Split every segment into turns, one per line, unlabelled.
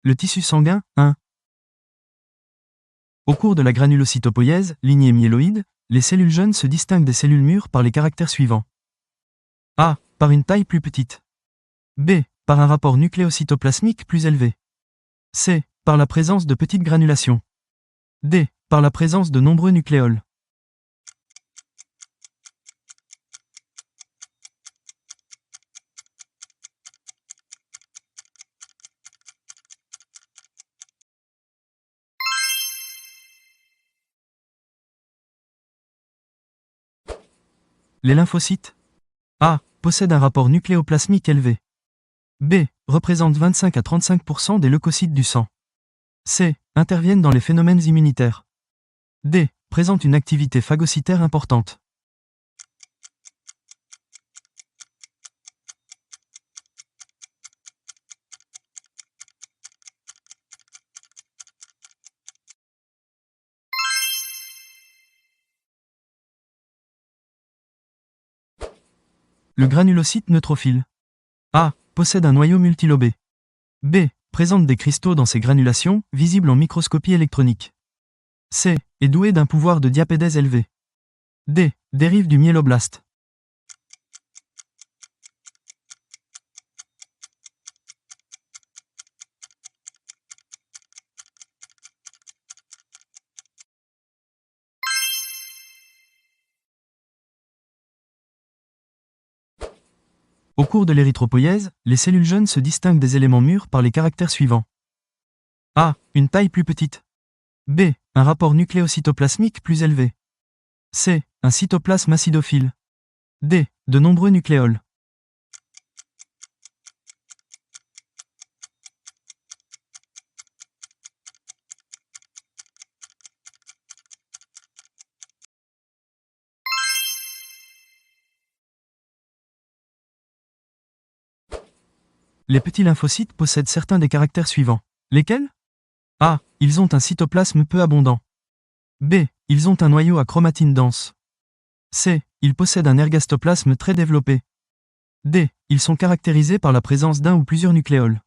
Le tissu sanguin, 1. Au cours de la granulocytopoïèse, lignée myéloïde, les cellules jeunes se distinguent des cellules mûres par les caractères suivants. A. Par une taille plus petite. B. Par un rapport nucléocytoplasmique plus élevé. C. Par la présence de petites granulations. D. Par la présence de nombreux nucléoles. Les lymphocytes A. Possèdent un rapport nucléoplasmique élevé. B. Représentent 25 à 35% des leucocytes du sang. C. Interviennent dans les phénomènes immunitaires. D. Présentent une activité phagocytaire importante. Le granulocyte neutrophile A. Possède un noyau multilobé. B. Présente des cristaux dans ses granulations, visibles en microscopie électronique. C. Est doué d'un pouvoir de diapédèse élevé. D. Dérive du myéloblaste. Au cours de l'érythropoïèse, les cellules jeunes se distinguent des éléments mûrs par les caractères suivants. A. Une taille plus petite. B. Un rapport nucléocytoplasmique plus élevé. C. Un cytoplasme acidophile. D. De nombreux nucléoles. Les petits lymphocytes possèdent certains des caractères suivants. Lesquels? A. Ils ont un cytoplasme peu abondant. B. Ils ont un noyau à chromatine dense. C. Ils possèdent un ergastoplasme très développé. D. Ils sont caractérisés par la présence d'un ou plusieurs nucléoles.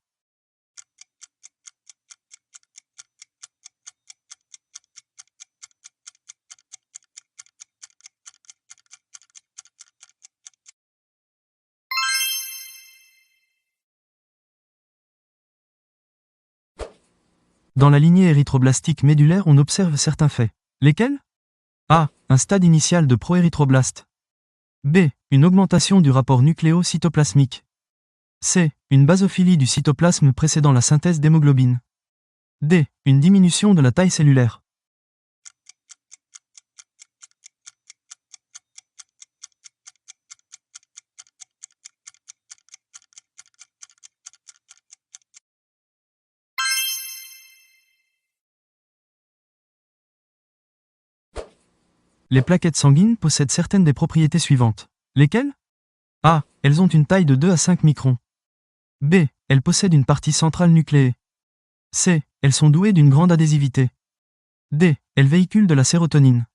Dans la lignée érythroblastique médulaire, on observe certains faits. Lesquels? A. Un stade initial de proérythroblaste. B. Une augmentation du rapport nucléo-cytoplasmique. C. Une basophilie du cytoplasme précédant la synthèse d'hémoglobine. D. Une diminution de la taille cellulaire. Les plaquettes sanguines possèdent certaines des propriétés suivantes. Lesquelles? A. Elles ont une taille de 2 à 5 microns. B. Elles possèdent une partie centrale nucléée. C. Elles sont douées d'une grande adhésivité. D. Elles véhiculent de la sérotonine.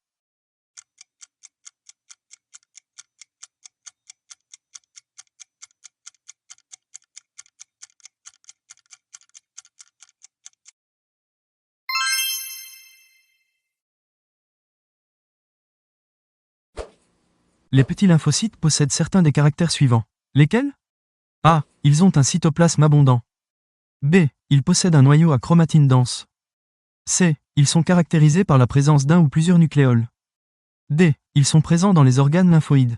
Les petits lymphocytes possèdent certains des caractères suivants. Lesquels? A. Ils ont un cytoplasme abondant. B. Ils possèdent un noyau à chromatine dense. C. Ils sont caractérisés par la présence d'un ou plusieurs nucléoles. D. Ils sont présents dans les organes lymphoïdes.